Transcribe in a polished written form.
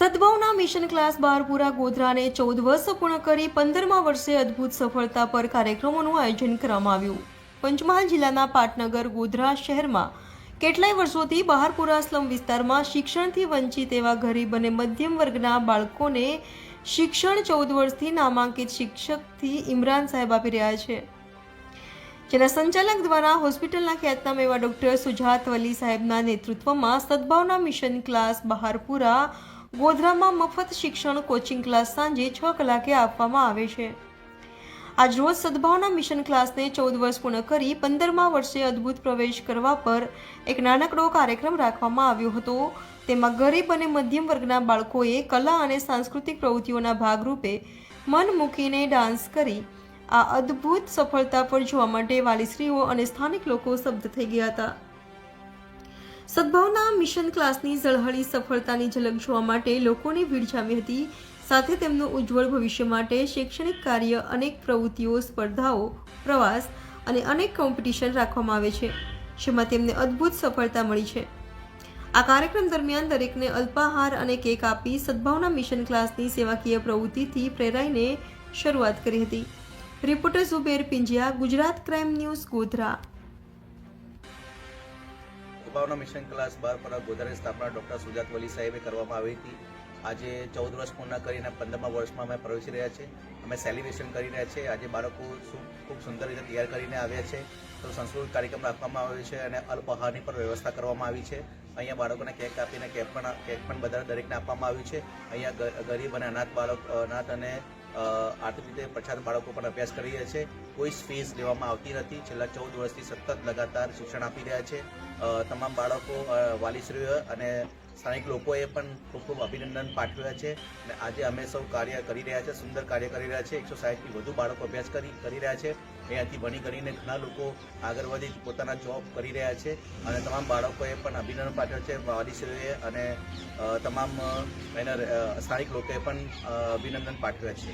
સદભાવના mission class Baharpura ગોધરાને 14 વર્ષ પૂર્ણ કરી 15મા વર્ષે અદ્ભુત સફળતા પર કાર્યક્રમોનું આયોજન કરવામાં આવ્યું। પંચમહાલ જિલ્લાના પાટનગર ગોધરા શહેરમાં કેટલાય વર્ષોથી બહારપુરા સ્લમ વિસ્તારમાં શિક્ષણથી વંચિત એવા ગરીબ અને મધ્યમ વર્ગના બાળકોને શિક્ષણ 14 વર્ષથી નામાંકિત શિક્ષકથી ઇમરાન સાહેબ આપી રહ્યા છે, જેના સંચાલક દ્વારા હોસ્પિટલના ખ્યાતનામ એવા ડોક્ટર સુજાત વલી સાહેબના નેતૃત્વમાં સદભાવના મિશન ક્લાસ બહારપુરા ગોધરામાં મફત શિક્ષણ કોચિંગ ક્લાસ સાંજે 6 કલાકે આપવામાં આવે છે। આજ રોજ સદભાવના મિશન ક્લાસને 14 વર્ષ પૂર્ણ કરી 15મા વર્ષે અદ્ભુત પ્રવેશ કરવા પર એક નાનકડો કાર્યક્રમ રાખવામાં આવ્યો હતો। તેમાં ગરીબ અને મધ્યમ વર્ગના બાળકોએ કલા અને સાંસ્કૃતિક પ્રવૃત્તિઓના ભાગરૂપે મન મૂકીને ડાન્સ કરી આ અદ્ભુત સફળતા પર જોવા માટે વાલીશ્રીઓ અને સ્થાનિક લોકો સ્તબ્ધ થઈ ગયા હતા। સદભાવના મિશન ક્લાસની ઝળહળી સફળતાની ઝલક જોવા માટે લોકોની ભીડ જામી હતી। સાથે તેમનું ઉજ્જવળ ભવિષ્ય માટે શૈક્ષણિક કાર્ય, અનેક પ્રવૃત્તિઓ, સ્પર્ધાઓ, પ્રવાસ અને અનેક કોમ્પિટિશન રાખવામાં આવે છે, જેમાં તેમને અદ્ભુત સફળતા મળી છે। આ કાર્યક્રમ દરમિયાન દરેકને અલ્પાહાર અને કેક આપી સદભાવના મિશન ક્લાસની સેવાકીય પ્રવૃત્તિથી પ્રેરાઈને શરૂઆત કરી હતી। Reporter Zuber Pinjiya, Gujarat crime news, Godhra. Sadbhavana mission class Baharpura ગોધરાની સ્થાપના ડૉક્ટર સુજાત વલી સાહેબે કરવામાં આવી હતી। આજે 14 વર્ષ પૂર્ણ કરીને 15મા વર્ષમાં અમે પ્રવેશી રહ્યા છે। અમે સેલિબ્રેશન કરી રહ્યા છે। આજે બાળકો ખૂબ સુંદર રીતે તૈયાર કરીને આવ્યા છે, તો સાંસ્કૃતિક કાર્યક્રમ રાખવામાં આવ્યો છે અને અલ્પાહારની પણ વ્યવસ્થા કરવામાં આવી છે। અહીંયા બાળકોને કેક આપીને કેક પણ બધા દરેકને આપવામાં આવ્યું છે। અહીંયા ગરીબ અને અનાથ અને આર્થિક રીતે પછાત બાળકો પણ અભ્યાસ કરી રહ્યા છે। કોઈ ફીસ લેવામાં આવતી નથી। છેલ્લા 14 વર્ષથી સતત લગાતાર શિક્ષણ આપી રહ્યા છે। તમામ બાળકો, વાલીશ્રીઓ અને સ્થાનિક લોકોએ પણ ખૂબ ખૂબ અભિનંદન પાઠવ્યા છે અને આજે અમે સૌ કાર્ય કરી રહ્યા છે, સુંદર કાર્ય કરી રહ્યા છે। 160થી વધુ બાળકો અભ્યાસ કરી રહ્યા છે। અહીંયાથી ભણી ગણીને ઘણા લોકો આગળ વધી પોતાના જોબ કરી રહ્યા છે અને તમામ બાળકોએ પણ અભિનંદન પાઠવ્યા છે। વાલીશ્રીઓએ અને તમામ સ્થાનિક લોકોએ પણ અભિનંદન પાઠવ્યા છે।